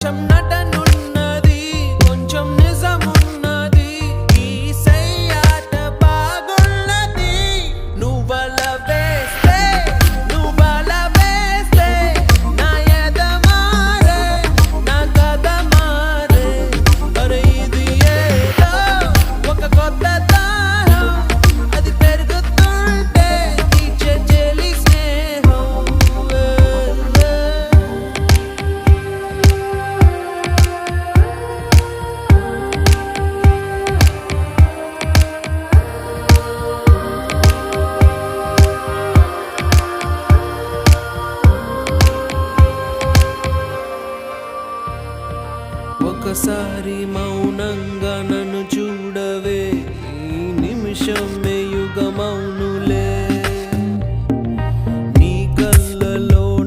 కొంచెం నటనున్నది, కొంచెం నిజమున్నది. ఈ సయ్యాట బాగున్నది. నువ్వల వేస్తే నా ఎద మారే, నా కథ మారే. అరే ఇది ఏదో ఒక కొత్త దాహం, అది పెరుగుతుంటే తీర్చే చెలి స్నేహం. ఒకసారి మౌనంగా నన్ను చూడవే, ఈ నిమిషమే యుగమౌ